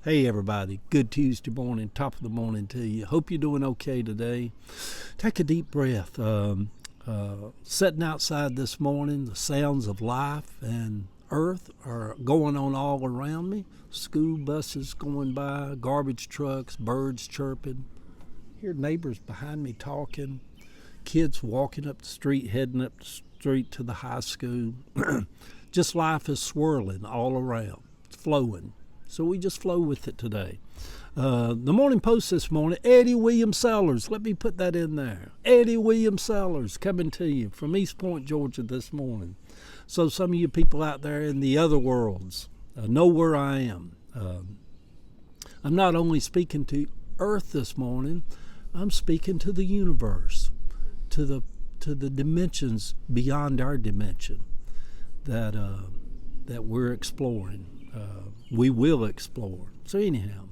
Hey everybody, good Tuesday morning, top of the morning to you. Hope you're doing okay today. Take a deep breath. Sitting outside this morning, the sounds of life and earth are going on all around me. School buses going by, garbage trucks, birds chirping. Hear neighbors behind me talking, kids walking up the street, heading up the street to the high school. Just life is swirling all around, it's flowing. So we just flow with it today. The Morning Post this morning, Eddie William Sellers. Let me put that in there. Eddie William Sellers coming to you from East Point, Georgia this morning. So some of you people out there in the other worlds know where I am. I'm not only speaking to Earth this morning, I'm speaking to the universe, to the dimensions beyond our dimension that we're exploring. We will explore. So anyhow,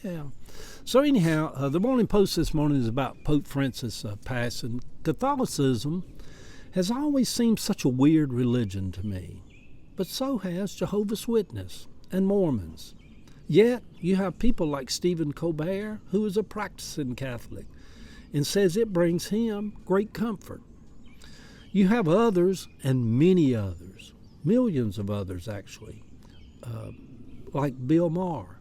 the Morning Post this morning is about Pope Francis passing. Catholicism has always seemed such a weird religion to me, but so has Jehovah's Witness and Mormons. Yet you have people like Stephen Colbert, who is a practicing Catholic, and says it brings him great comfort. You have others, and many others, millions of others actually, like Bill Maher,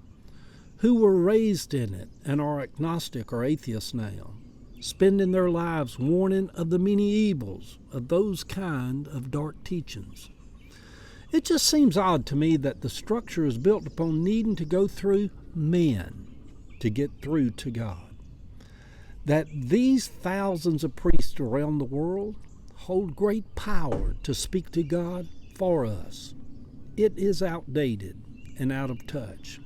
who were raised in it and are agnostic or atheists now, spending their lives warning of the many evils of those kind of dark teachings. It just seems odd to me that the structure is built upon needing to go through men to get through to God. That these thousands of priests around the world hold great power to speak to God for us. It is outdated and out of touch,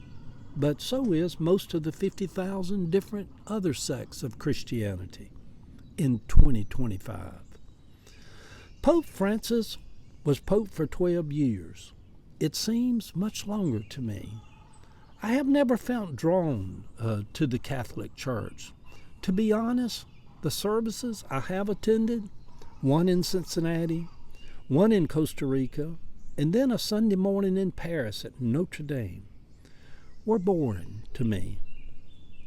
but so is most of the 50,000 different other sects of Christianity in 2025. Pope Francis was Pope for 12 years. It seems much longer to me. I have never felt drawn to the Catholic Church. To be honest, the services I have attended, one in Cincinnati, one in Costa Rica, and then a Sunday morning in Paris at Notre Dame, were boring to me.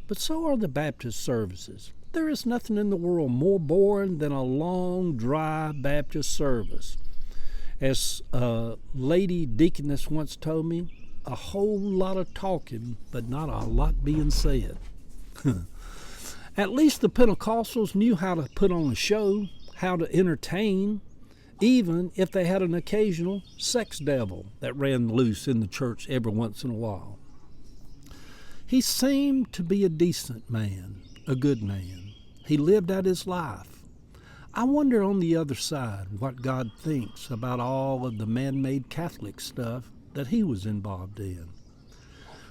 But so are the Baptist services. There is nothing in the world more boring than a long, dry Baptist service. As Lady Deaconess once told me, a whole lot of talking, but not a lot being said. At least the Pentecostals knew how to put on a show, how to entertain, even if they had an occasional sex devil that ran loose in the church every once in a while. He seemed to be a decent man, a good man. He lived out his life. I wonder on the other side what God thinks about all of the man-made Catholic stuff that he was involved in.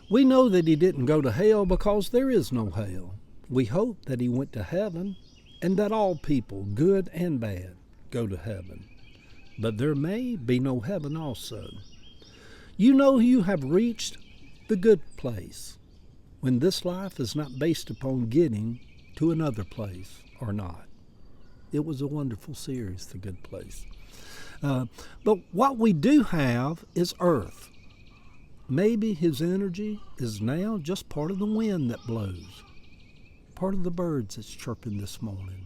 We know that he didn't go to hell because there is no hell. We hope that he went to heaven and that all people, good and bad, go to heaven. But there may be no heaven also. You know you have reached the good place when this life is not based upon getting to another place or not. It was a wonderful series, The Good Place. But what we do have is earth. Maybe his energy is now just part of the wind that blows, part of the birds that's chirping this morning,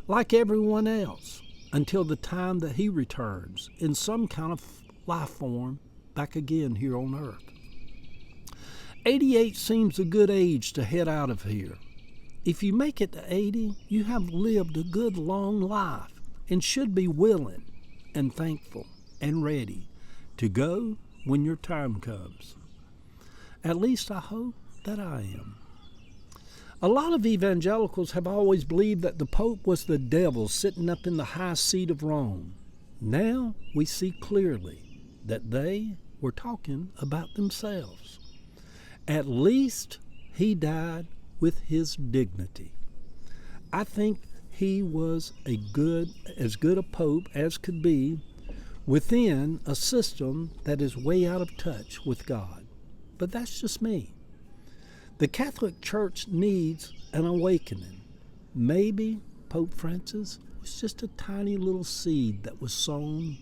like everyone else, until the time that he returns in some kind of life form back again here on earth. 88 seems a good age to head out of here. If you make it to 80, you have lived a good long life and should be willing and thankful and ready to go when your time comes. At least I hope that I am. A lot of evangelicals have always believed that the Pope was the devil sitting up in the high seat of Rome. Now we see clearly that they were talking about themselves. At least he died with his dignity. I think he was as good a Pope as could be within a system that is way out of touch with God. But that's just me. The Catholic Church needs an awakening. Maybe Pope Francis was just a tiny little seed that was sown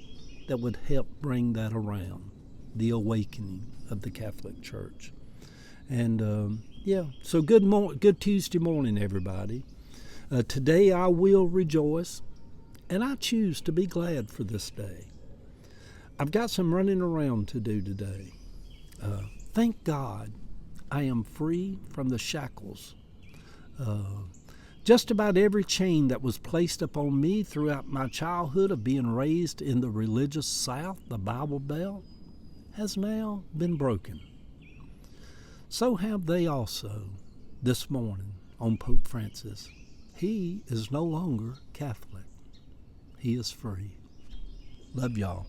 that would help bring that around, the awakening of the Catholic Church. And yeah, so good Tuesday morning, everybody. Today I will rejoice, and I choose to be glad for this day. I've got some running around to do today. Thank God I am free from the shackles. Just about every chain that was placed upon me throughout my childhood of being raised in the religious South, the Bible Belt, has now been broken. So have they also this morning on Pope Francis. He is no longer Catholic. He is free. Love y'all.